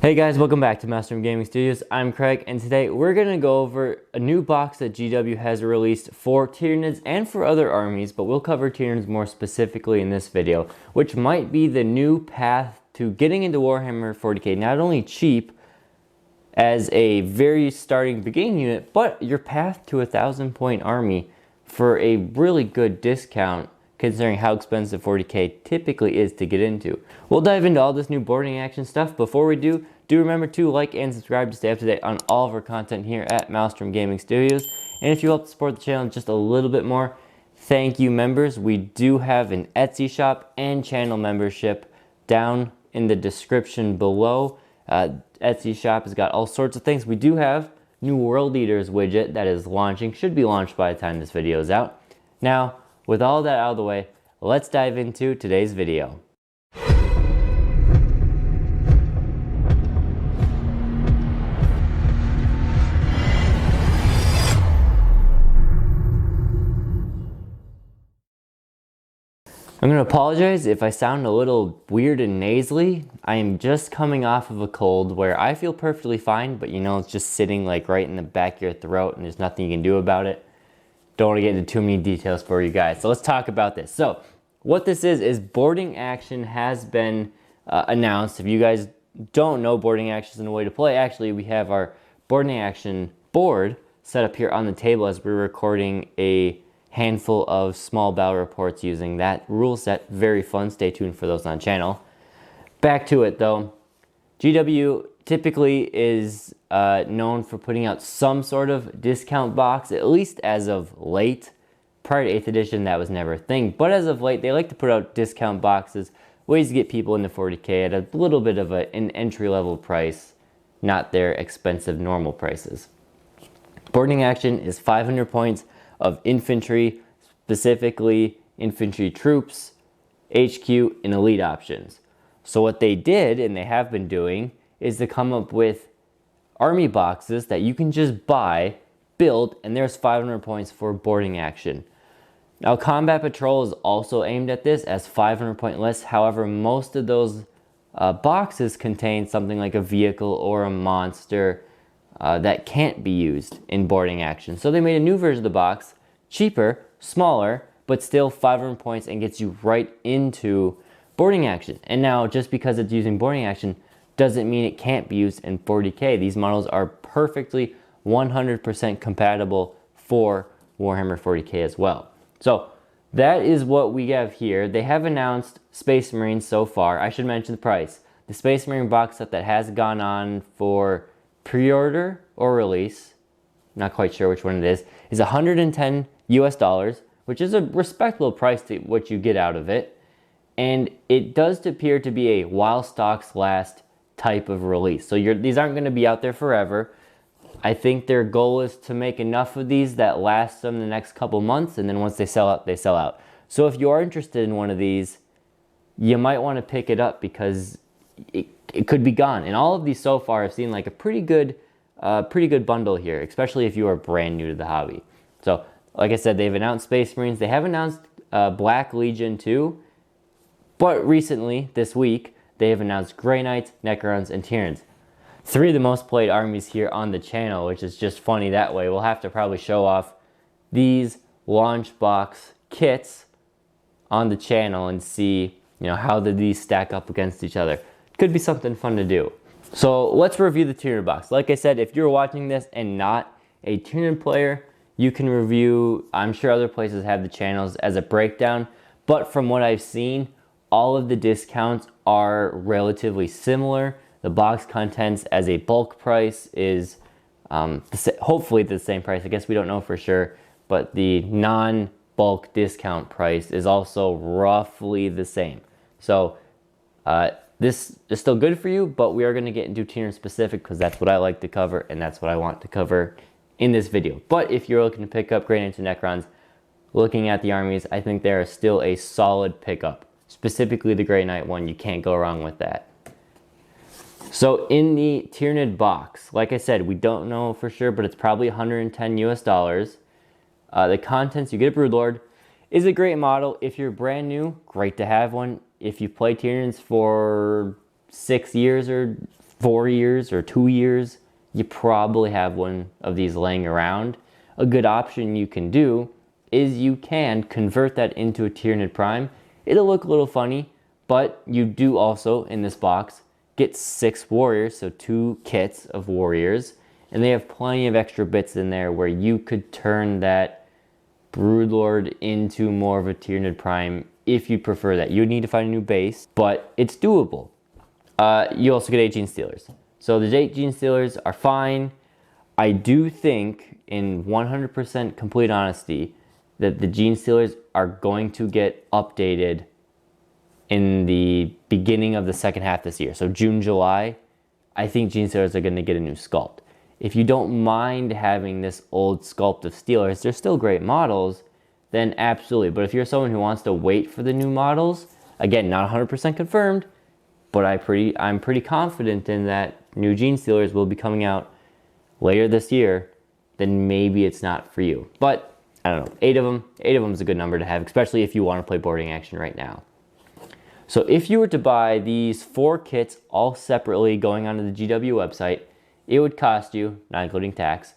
Hey guys, welcome back to Master Gaming Studios. I'm Craig, and today we're going to go over a new box that GW has released for Tyranids and for other armies, but we'll cover Tyranids more specifically in this video, which might be the new path to getting into Warhammer 40k. Not only cheap as a very starting beginning unit, but your path to a 1,000-point army for a really good discount, considering how expensive 40k typically is to get into. We'll dive into all this new boarding action stuff. Before we do remember to like and subscribe to stay up to date on all of our content here at Maelstrom Gaming Studios. And if you help support the channel just a little bit more, thank you, members. We do have an Etsy shop and channel membership down in the description below. Etsy shop has got all sorts of things. We do have new World Eaters widget that is launching, should be launched by the time this video is out. Now, with all that out of the way, let's dive into today's video. I'm going to apologize if I sound a little weird and nasally. I am just coming off of a cold where I feel perfectly fine, but you know, it's just sitting like right in the back of your throat and there's nothing you can do about it. Don't want to get into too many details for you guys. So let's talk about this. So what this is boarding action has been announced. If you guys don't know, boarding action is a way to play. Actually, we have our boarding action board set up here on the table as we're recording a handful of small battle reports using that rule set. Very fun. Stay tuned for those on channel. Back to it though. GW typically is known for putting out some sort of discount box, at least as of late. Prior to 8th edition, that was never a thing. But as of late, they like to put out discount boxes, ways to get people into 40k at a little bit of an entry-level price, not their expensive normal prices. Boarding action is 500 points of infantry, specifically infantry troops, HQ, and elite options. So what they did, and they have been doing, is to come up with army boxes that you can just buy, build, and there's 500 points for boarding action. Now, Combat Patrol is also aimed at this as 500 point lists. However, most of those boxes contain something like a vehicle or a monster that can't be used in boarding action. So they made a new version of the box, cheaper, smaller, but still 500 points and gets you right into boarding action. And now, just because it's using boarding action doesn't mean it can't be used in 40k. These models are perfectly 100% compatible for Warhammer 40k as well. So that is what we have here. They have announced Space Marines so far. I should mention the price. The Space Marine box set that has gone on for pre-order or release, not quite sure which one it is $110 US, which is a respectable price to what you get out of it. And it does appear to be a while stocks last type of release. So these aren't going to be out there forever. I think their goal is to make enough of these that last them the next couple months, and then once they sell out, they sell out. So if you are interested in one of these, you might want to pick it up because it could be gone. And all of these so far have seen like a pretty good bundle here, especially if you are brand new to the hobby. So like I said, they've announced Space Marines. They have announced Black Legion too. But recently, this week, they have announced Grey Knights, Necrons, and Tyranids. 3 of the most played armies here on the channel, which is just funny that way. We'll have to probably show off these launch box kits on the channel and see, you know, how these stack up against each other. Could be something fun to do. So let's review the Tyranid box. Like I said, if you're watching this and not a Tyranid player, you can review, I'm sure other places have the channels as a breakdown, but from what I've seen, all of the discounts are relatively similar. The box contents as a bulk price is hopefully the same price. I guess we don't know for sure, but the non-bulk discount price is also roughly the same. So this is still good for you, but we are going to get into Tyranid specific because that's what I like to cover and that's what I want to cover in this video. But if you're looking to pick up Grey Knights and Necrons, looking at the armies, I think they are still a solid pickup. Specifically the Grey Knight one, you can't go wrong with that. So in the Tyranid box, like I said, we don't know for sure, but it's probably $110 US. The contents, you get a Broodlord. Is a great model. If you're brand new, great to have one. If you play Tyranids for 6 years or 4 years or 2 years, you probably have one of these laying around. A good option you can do is you can convert that into a Tyranid Prime. It'll look a little funny, but you do also, in this box, get 6 warriors, so 2 kits of warriors, and they have plenty of extra bits in there where you could turn that Broodlord into more of a Tyranid Prime if you prefer that. You would need to find a new base, but it's doable. You also get 8 Gene Stealers. So the 8 Gene Stealers are fine. I do think, in 100% complete honesty, that the Gene Stealers are going to get updated in the beginning of the second half this year. So June, July, I think Gene Stealers are going to get a new sculpt. If you don't mind having this old sculpt of Stealers, they're still great models, then absolutely. But if you're someone who wants to wait for the new models, again, not 100% confirmed, but I'm pretty confident in that new Gene Stealers will be coming out later this year, then maybe it's not for you. But I don't know, 8 of them is a good number to have, especially if you want to play boarding action right now. So if you were to buy these 4 kits all separately going onto the GW website, it would cost you, not including tax,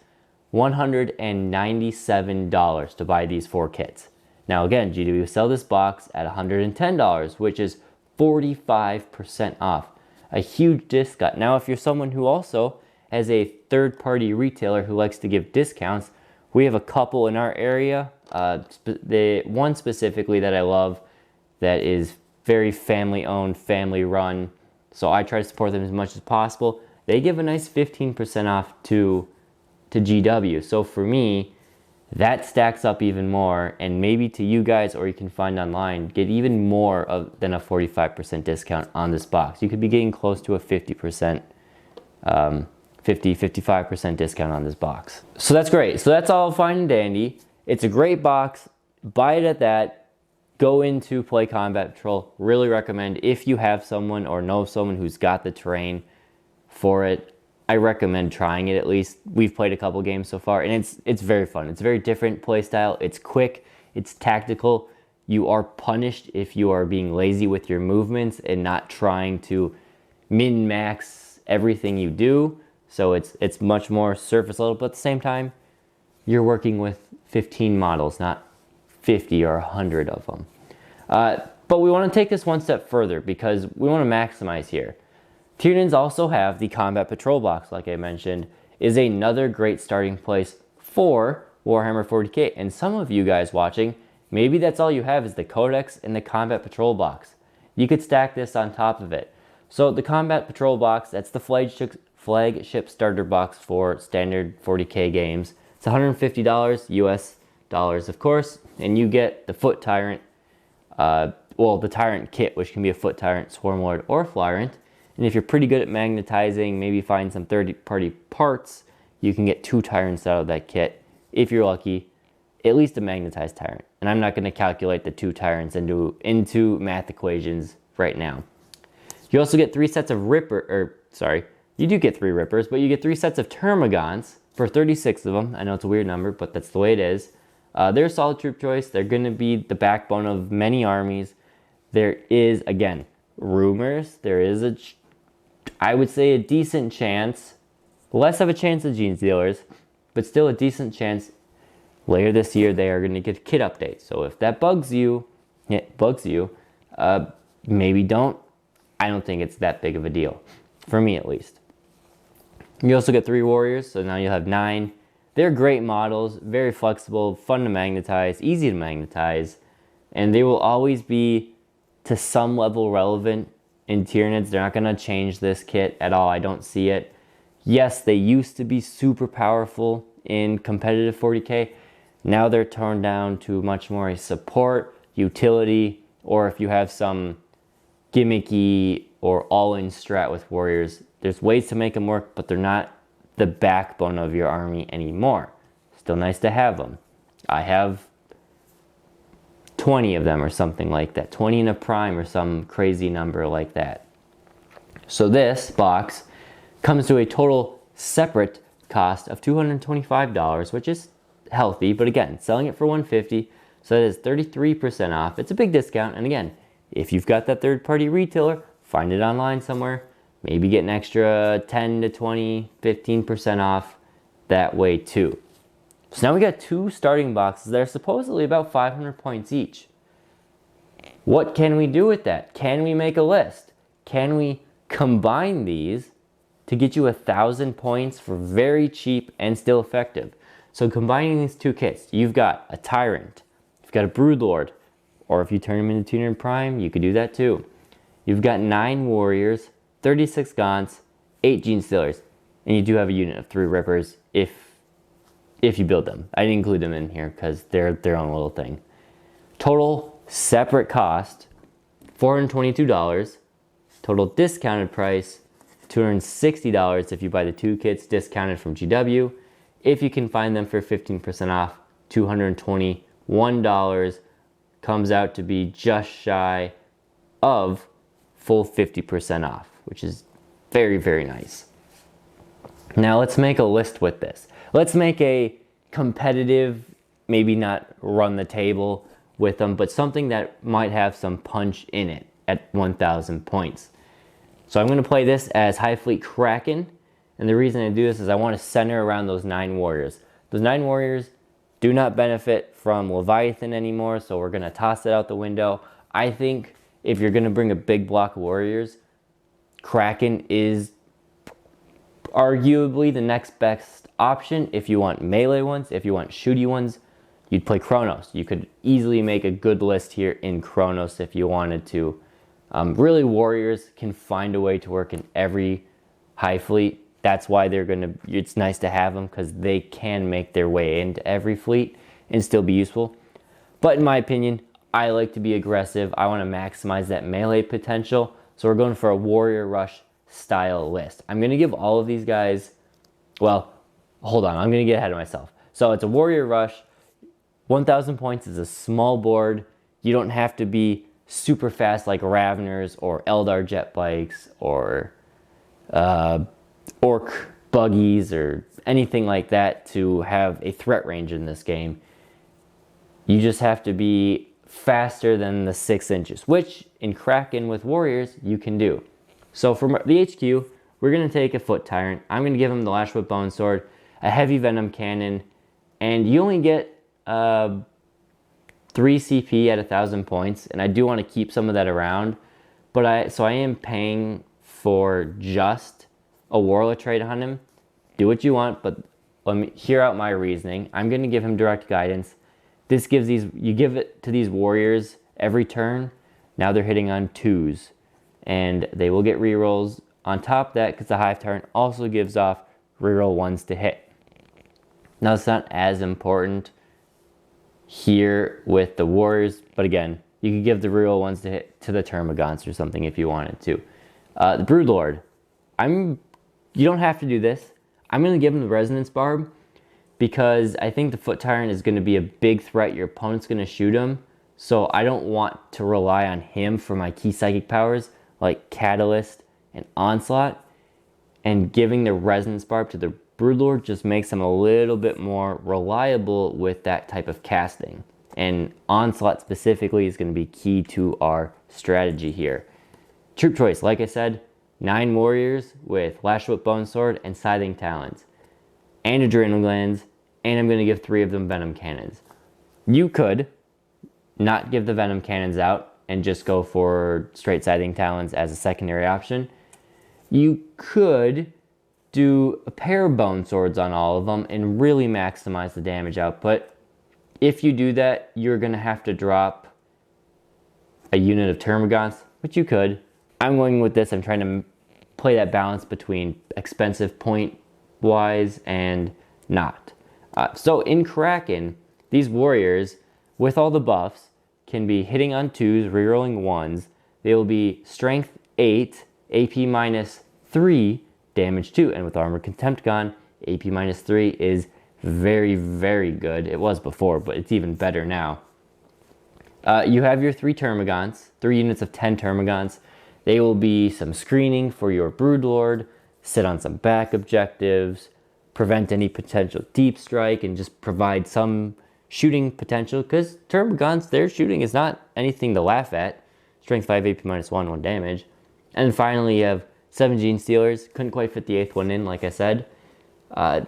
$197 to buy these 4 kits. Now again, GW sell this box at $110, which is 45% off. A huge discount. Now if you're someone who also has a third-party retailer who likes to give discounts, we have a couple in our area. The one specifically that I love that is very family-owned, family-run, so I try to support them as much as possible. They give a nice 15% off to GW. So for me, that stacks up even more, and maybe to you guys, or you can find online, get even more than a 45% discount on this box. You could be getting close to a 50%, 55% discount on this box. So that's great. So that's all fine and dandy. It's a great box. Buy it at that. Go into Play Combat Patrol. Really recommend, if you have someone or know someone who's got the terrain for it, I recommend trying it at least. We've played a couple games so far, and it's very fun. It's a very different play style. It's quick. It's tactical. You are punished if you are being lazy with your movements and not trying to min-max everything you do. So it's much more surface level, but at the same time, you're working with 15 models, not 50 or 100 of them. But we want to take this one step further because we want to maximize here. Tyranids also have the Combat Patrol box, like I mentioned, is another great starting place for Warhammer 40k. And some of you guys watching, maybe that's all you have is the Codex and the Combat Patrol box. You could stack this on top of it. So the Combat Patrol box, that's the flagship starter box for standard 40k games. It's $150 US dollars, of course, and you get the Foot Tyrant, the Tyrant kit, which can be a Foot Tyrant, Swarm Lord, or Flyrant. And if you're pretty good at magnetizing, maybe find some third-party parts, you can get 2 Tyrants out of that kit. If you're lucky, at least a magnetized Tyrant. And I'm not going to calculate the 2 Tyrants into math equations right now. You also get 3 sets of you do get 3 Rippers, but you get 3 sets of Termagants for 36 of them. I know it's a weird number, but that's the way it is. They're a solid troop choice. They're going to be the backbone of many armies. There is, again, rumors. There is I would say a decent chance, less of a chance of Gene Stealers, but still a decent chance later this year they are going to get a kit update. So if that bugs you, maybe don't. I don't think it's that big of a deal, for me at least. You also get 3 Warriors, so now you'll have 9. They're great models, very flexible, fun to magnetize, easy to magnetize, and they will always be to some level relevant in Tyranids. They're not going to change this kit at all. I don't see it. Yes, they used to be super powerful in competitive 40k. Now they're toned down to much more a support, utility, or if you have some gimmicky or all-in strat with warriors, there's ways to make them work, but they're not the backbone of your army anymore. Still nice to have them. I have 20 of them or something like that. 20 in a prime or some crazy number like that. So this box comes to a total separate cost of $225, which is healthy, but again, selling it for $150, so that is 33% off. It's a big discount, and again, if you've got that third-party retailer, find it online somewhere. maybe get an extra 10 to 20, 15% off that way too. So now we got 2 starting boxes that are supposedly about 500 points each. What can we do with that? Can we make a list? Can we combine these to get you 1,000 points for very cheap and still effective? So combining these 2 kits, you've got a Tyrant, you've got a Broodlord, or if you turn them into Tuner Prime, you could do that too. You've got 9 Warriors, 36 Gaunts, 8 Gene Stealers, and you do have a unit of 3 Rippers if you build them. I didn't include them in here because they're their own little thing. Total separate cost, $422. Total discounted price, $260 if you buy the 2 kits discounted from GW. If you can find them for 15% off, $221, comes out to be just shy of full 50% off, which is very, very nice. Now let's make a list with this. Let's make a competitive, maybe not run the table with them, but something that might have some punch in it at 1,000 points. So I'm going to play this as High Fleet Kraken, and the reason I do this is I want to center around those 9 warriors. Those 9 warriors do not benefit from Leviathan anymore, so we're going to toss it out the window. I think if you're going to bring a big block of warriors, Kraken is arguably the next best option. If you want melee ones, if you want shooty ones, you'd play Chronos. You could easily make a good list here in Chronos if you wanted to. Really, warriors can find a way to work in every high fleet. That's why it's nice to have them, because they can make their way into every fleet and still be useful. But in my opinion, I like to be aggressive. I want to maximize that melee potential. So we're going for a warrior rush style list. I'm going to give all of these guys, well, hold on, I'm going to get ahead of myself. So it's a warrior rush. 1,000 points is a small board. You don't have to be super fast like Raveners or Eldar jet bikes or Orc buggies or anything like that to have a threat range in this game. You just have to be faster than the 6 inches, which in Kraken with warriors you can do. So for the HQ, we're going to take a Foot Tyrant. I'm going to give him the Lashwood Bone Sword, a Heavy Venom Cannon, and you only get 3 CP at 1,000 points, and I do want to keep some of that around, but I am paying for just a Warlord trait on him. Do what you want, but let me hear out my reasoning. I'm going to give him direct guidance. This gives you give it to these warriors every turn. Now they're hitting on 2s, and they will get rerolls on top of that because the Hive Tyrant also gives off reroll 1s to hit. Now it's not as important here with the warriors, but again, you could give the reroll 1s to hit to the Termagants or something if you wanted to. The Broodlord, you don't have to do this. I'm going to give him the Resonance Barb because I think the Foot Tyrant is going to be a big threat. Your opponent's going to shoot him, so I don't want to rely on him for my key psychic powers like Catalyst and Onslaught, and giving the Resonance Barb to the Broodlord just makes him a little bit more reliable with that type of casting. And Onslaught specifically is going to be key to our strategy here. Troop choice, like I said, 9 warriors with Lashwood Bone Sword and Scything Talons, and Adrenal Glands, and I'm going to give 3 of them Venom Cannons. You could not give the Venom Cannons out and just go for straight Scything Talons as a secondary option. You could do a pair of Bone Swords on all of them and really maximize the damage output. If you do that, you're going to have to drop a unit of Termagants, which you could. I'm going with this. I'm trying to play that balance between expensive point-wise and not. So in Kraken, these warriors, with all the buffs, can be hitting on 2s, rerolling 1s. They will be Strength 8, AP -3, Damage 2. And with Armor Contempt gone, AP -3 is very, very good. It was before, but it's even better now. You have your 3 Termagants, 3 units of 10 Termagants. They will be some screening for your Broodlord, sit on some back objectives, prevent any potential deep strike, and just provide some shooting potential, because Termagants, their shooting is not anything to laugh at. Strength 5, AP -1, 1 damage. And finally you have 7 Gene Stealers. Couldn't quite fit the 8th one in, like I said.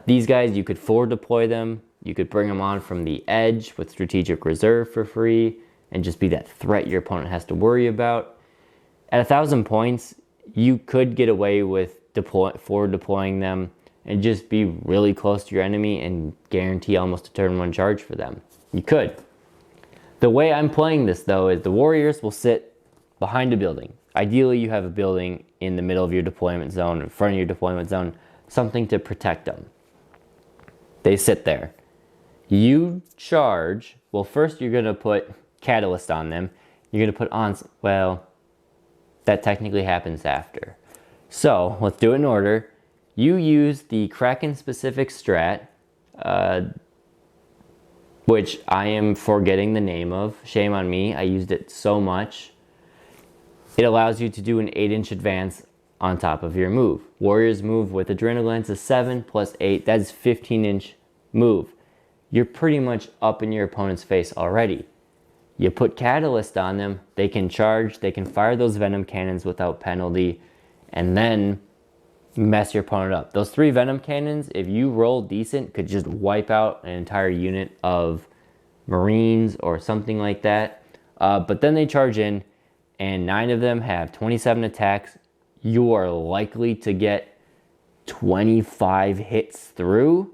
These guys, you could forward deploy them. You could bring them on from the edge with Strategic Reserve for free and just be that threat your opponent has to worry about. At 1,000 points, you could get away with forward deploying them and just be really close to your enemy and guarantee almost a turn 1 charge for them. You could. The way I'm playing this, though, is the warriors will sit behind a building. Ideally, you have a building in the middle of your deployment zone, in front of your deployment zone, something to protect them. They sit there. You charge. Well, first you're going to put Catalyst on them. You're going to put on, well, that technically happens after. So, let's do it in order. You use the Kraken-specific strat, which I am forgetting the name of. Shame on me, I used it so much. It allows you to do an 8-inch advance on top of your move. Warriors move with Adrenaline's a 7 plus 8, that's 15-inch move. You're pretty much up in your opponent's face already. You put Catalyst on them, they can charge, they can fire those Venom Cannons without penalty, and then mess your opponent up. Those 3 Venom Cannons, if you roll decent, could just wipe out an entire unit of Marines or something like that. But then they charge in, and 9 of them have 27 attacks. You are likely to get 25 hits through,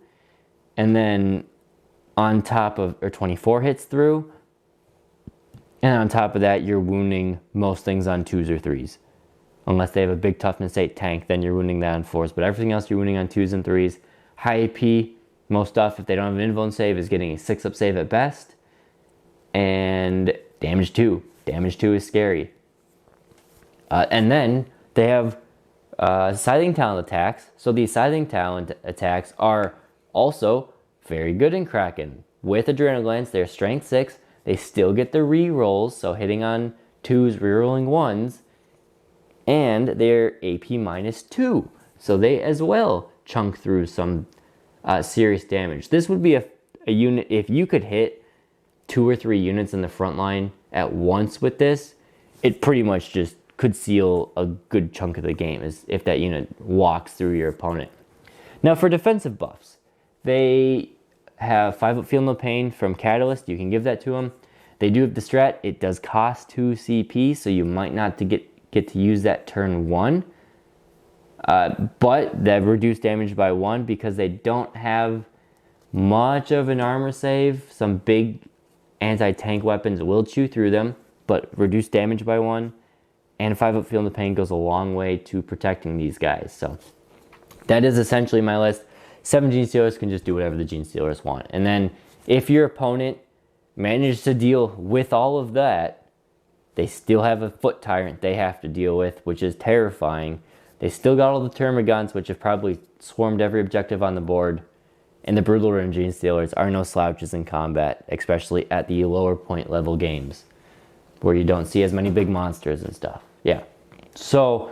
and then on top of, or 24 hits through, and on top of that, you're wounding most things on 2s or 3s. Unless they have a big toughness 8 tank, then you're wounding that on 4s. But everything else you're wounding on 2s and 3s. High AP, most stuff, if they don't have an invuln save, is getting a 6-up save at best. And damage 2. Damage 2 is scary. And then they have Scything Talent attacks. So these Scything Talent attacks are also very good in Kraken. With Adrenal Glands, they're strength 6. They still get the re-rolls, so hitting on 2s, re-rolling 1s. And they're AP minus 2. So they as well chunk through some serious damage. This would be a unit, if you could hit 2 or 3 units in the front line at once with this, it pretty much just could seal a good chunk of the game as if that unit walks through your opponent. Now for defensive buffs, they have 5-up Feel No Pain from Catalyst. You can give that to them. They do have the strat. It does cost 2 CP, so you might not get to use that turn 1. But they've reduced damage by 1 because they don't have much of an armor save. Some big anti-tank weapons will chew through them, but reduced damage by 1. And 5-up Feel No Pain goes a long way to protecting these guys. So that is essentially my list. 7 Gene Stealers can just do whatever the Gene Stealers want. And then if your opponent manages to deal with all of that, they still have a Foot Tyrant they have to deal with, which is terrifying. They still got all the Termagants, which have probably swarmed every objective on the board. And the Brutal Rim Gene Stealers are no slouches in combat, especially at the lower point level games, where you don't see as many big monsters and stuff. Yeah. So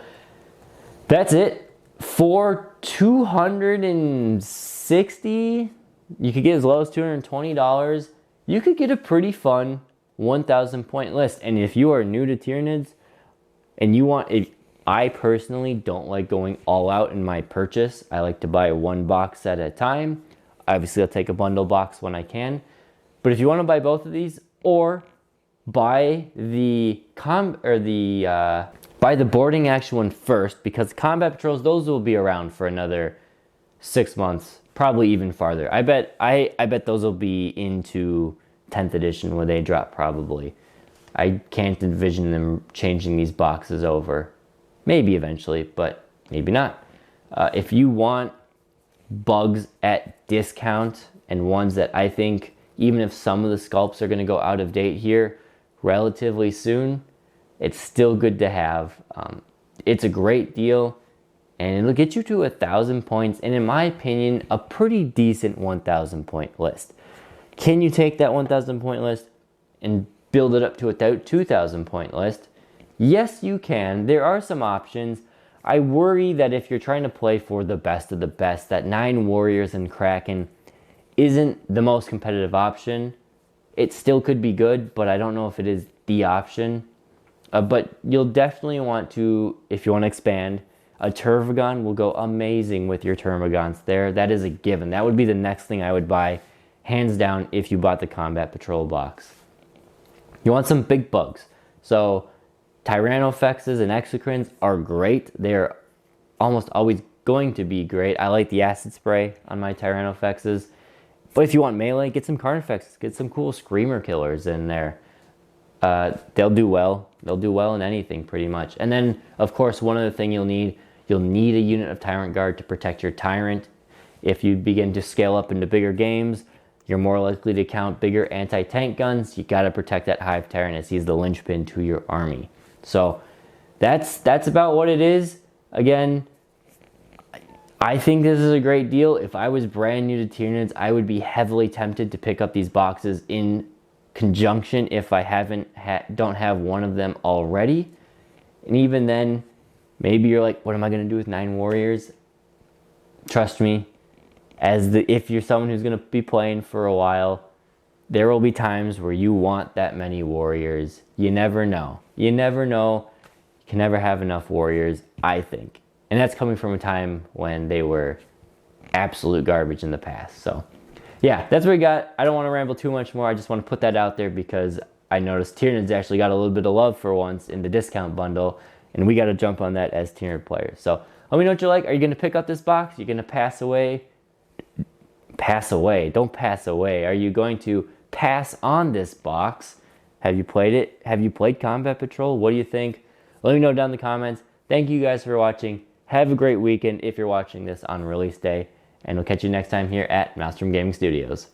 that's it. For $260, you could get as low as $220. You could get a pretty fun 1,000 point list. And if you are new to Tyranids and you want, I personally don't like going all out in my purchase. I like to buy 1 box at a time. Obviously, I'll take a bundle box when I can. But if you want to buy both of these, or buy the boarding action one first, because combat patrols, those will be around for another 6 months, probably even farther. I bet those will be into 10th edition where they drop probably. I can't envision them changing these boxes over. Maybe eventually, but maybe not. If you want bugs at discount and ones that I think, even if some of the sculpts are going to go out of date here relatively soon, it's still good to have. It's a great deal, and it'll get you to 1,000 points, and in my opinion, a pretty decent 1,000 point list. Can you take that 1,000 point list and build it up to a 2,000 point list? Yes, you can. There are some options. I worry that if you're trying to play for the best of the best, that 9 Warriors and Kraken isn't the most competitive option. It still could be good, but I don't know if it is the option. But you'll definitely want to, if you want to expand, A Tervagon will go amazing with your Termagants there. That is a given. That would be the next thing I would buy, hands down, if you bought the Combat Patrol box. You want some big bugs. So Tyrannofexes and Exocrines are great. They're almost always going to be great. I like the acid spray on my Tyrannofexes. But if you want melee, get some Carnifexes. Get some cool Screamer killers in there. They'll do well. They'll do well in anything pretty much. And then, of course, one other thing you'll need a unit of Tyrant Guard to protect your Tyrant. If you begin to scale up into bigger games, you're more likely to count bigger anti-tank guns. You gotta protect that Hive Tyrant as he's the linchpin to your army. So that's about what it is. Again, I think this is a great deal. If I was brand new to Tyranids, I would be heavily tempted to pick up these boxes in conjunction if I don't have one of them already. And even then, maybe you're like, what am I gonna do with 9 warriors? Trust me, if you're someone who's gonna be playing for a while, there will be times where you want that many warriors. You never know. You never know. You can never have enough warriors, I think. And that's coming from a time when they were absolute garbage in the past. So yeah, that's what we got. I don't want to ramble too much more. I just want to put that out there because I noticed Tyranids actually got a little bit of love for once in the discount bundle, and we got to jump on that as Tyranid players. So let me know what you like. Are you going to pick up this box? Are you going to pass away? Pass away. Don't pass away. Are you going to pass on this box? Have you played it? Have you played Combat Patrol? What do you think? Let me know down in the comments. Thank you guys for watching. Have a great weekend if you're watching this on release day. And we'll catch you next time here at Maelstrom Gaming Studios.